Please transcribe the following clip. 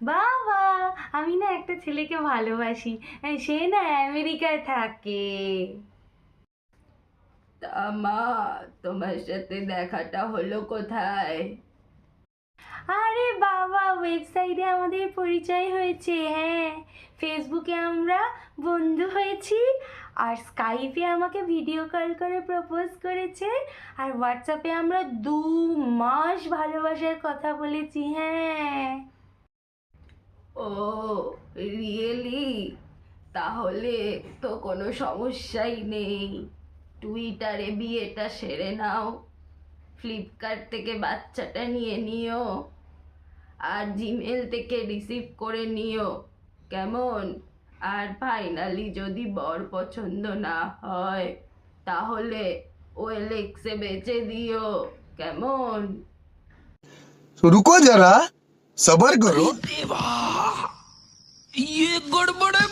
বাবা, আমি না একটা ছেলেকে ভালোবাসি। সে না আমেরিকায় থাকে। তা মা, তোমার সাথে দেখাটা হলো কোথায়? আরে বাবা, ওয়েবসাইটে আমাদের পরিচয় হয়েছে। হ্যাঁ, ফেসবুকে আমরা বন্ধু হয়েছি, আর স্কাইপে আমাকে ভিডিও কল করে প্রপোজ করেছে, আর হোয়াটসঅ্যাপে আমরা 2 মাস ভালোবাসার কথা বলেছি। হ্যাঁ। ও, রিয়েলি? তাহলে তো কোনো সমস্যাই নেই। টুইটারে বিয়েটা সেরে নাও, ফ্লিপকার্ট থেকে বাচ্চাটা নিয়ে নিও, আর জিমেল থেকে রিসিভ করে নিও, কেমন? আর ফাইনালি যদি বর পছন্দ না হয় তাহলে ওএলএক্সে বেচে দিও, কেমন? रुको जरा, सबर करो। देवा, ये गड़बड़ है